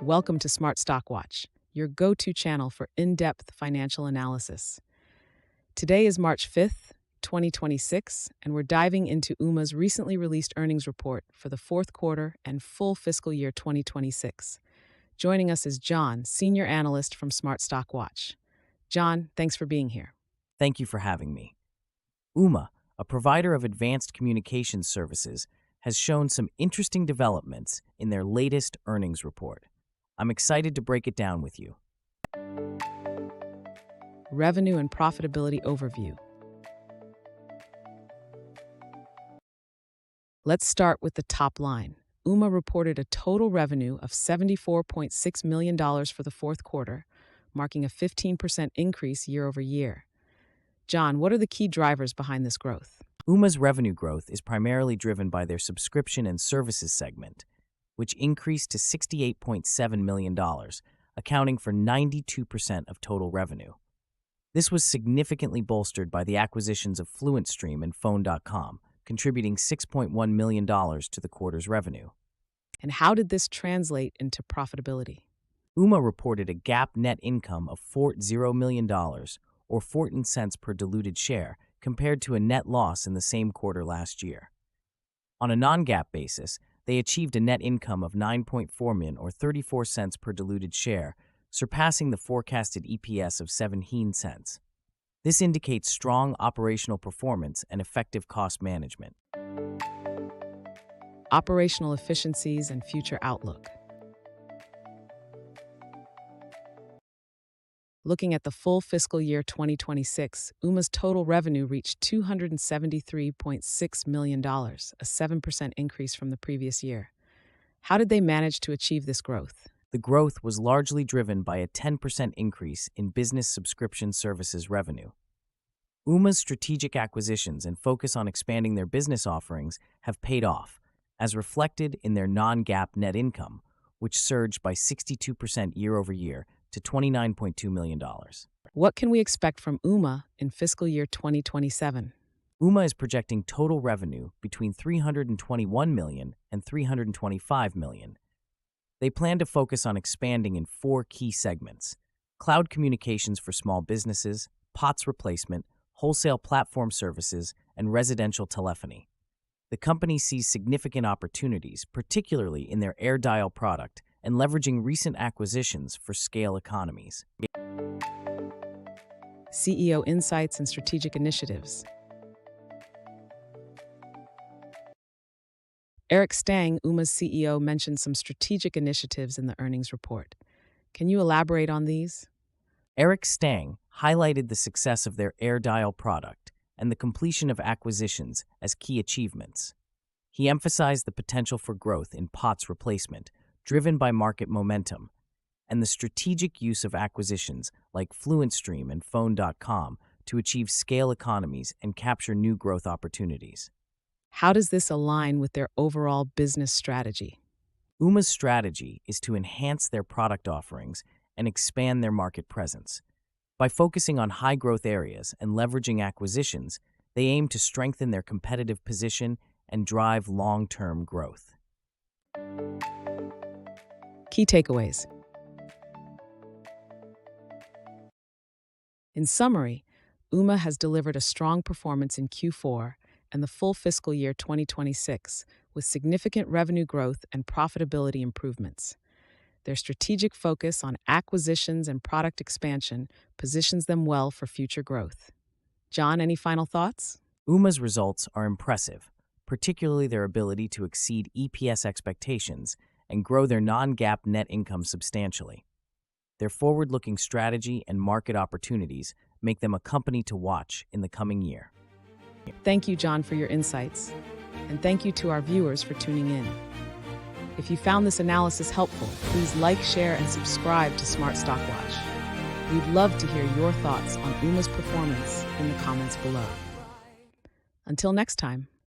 Welcome to Smart Stock Watch, your go-to channel for in-depth financial analysis. Today is March 5th, 2026, and we're diving into Ooma's recently released earnings report for the fourth quarter and full fiscal year 2026. Joining us is John, senior analyst from Smart Stock Watch. John, thanks for being here. Thank you for having me. Ooma, a provider of advanced communications services, has shown some interesting developments in their latest earnings report. I'm excited to break it down with you. Revenue and profitability overview. Let's start with the top line. Ooma reported a total revenue of $74.6 million for the fourth quarter, marking a 15% increase year over year. John, what are the key drivers behind this growth? Ooma's revenue growth is primarily driven by their subscription and services segment, which increased to $68.7 million, accounting for 92% of total revenue. This was significantly bolstered by the acquisitions of FluentStream and Phone.com, contributing $6.1 million to the quarter's revenue. And how did this translate into profitability? Ooma reported a GAAP net income of $40 million, or 14 cents per diluted share, compared to a net loss in the same quarter last year. On a non-GAAP basis, they achieved a net income of $9.4 million, or 34 cents per diluted share, surpassing the forecasted EPS of 17 cents. This indicates strong operational performance and effective cost management. Operational efficiencies and future outlook. Looking at the full fiscal year 2026, Ooma's total revenue reached $273.6 million, a 7% increase from the previous year. How did they manage to achieve this growth? The growth was largely driven by a 10% increase in business subscription services revenue. Ooma's strategic acquisitions and focus on expanding their business offerings have paid off, as reflected in their non-GAAP net income, which surged by 62% year over year to $29.2 million. What can we expect from Ooma in fiscal year 2027? Ooma is projecting total revenue between $321 million and $325 million. They plan to focus on expanding in 4 key segments: cloud communications for small businesses, POTS replacement, wholesale platform services, and residential telephony. The company sees significant opportunities, particularly in their AirDial product, and leveraging recent acquisitions for scale economies. CEO insights and strategic initiatives. Eric Stang, Ooma's CEO, mentioned some strategic initiatives in the earnings report. Can you elaborate on these? Eric Stang highlighted the success of their AirDial product and the completion of acquisitions as key achievements. He emphasized the potential for growth in POTS replacement, driven by market momentum, and the strategic use of acquisitions like FluentStream and Phone.com to achieve scale economies and capture new growth opportunities. How does this align with their overall business strategy? Ooma's strategy is to enhance their product offerings and expand their market presence. By focusing on high-growth areas and leveraging acquisitions, they aim to strengthen their competitive position and drive long-term growth. Key takeaways. In summary, Ooma has delivered a strong performance in Q4 and the full fiscal year 2026, with significant revenue growth and profitability improvements. Their strategic focus on acquisitions and product expansion positions them well for future growth. John, any final thoughts? Ooma's results are impressive, particularly their ability to exceed EPS expectations and grow their non-GAAP net income substantially. Their forward-looking strategy and market opportunities make them a company to watch in the coming year. Thank you, John, for your insights. And thank you to our viewers for tuning in. If you found this analysis helpful, please like, share, and subscribe to Smart Stock Watch. We'd love to hear your thoughts on Ooma's performance in the comments below. Until next time.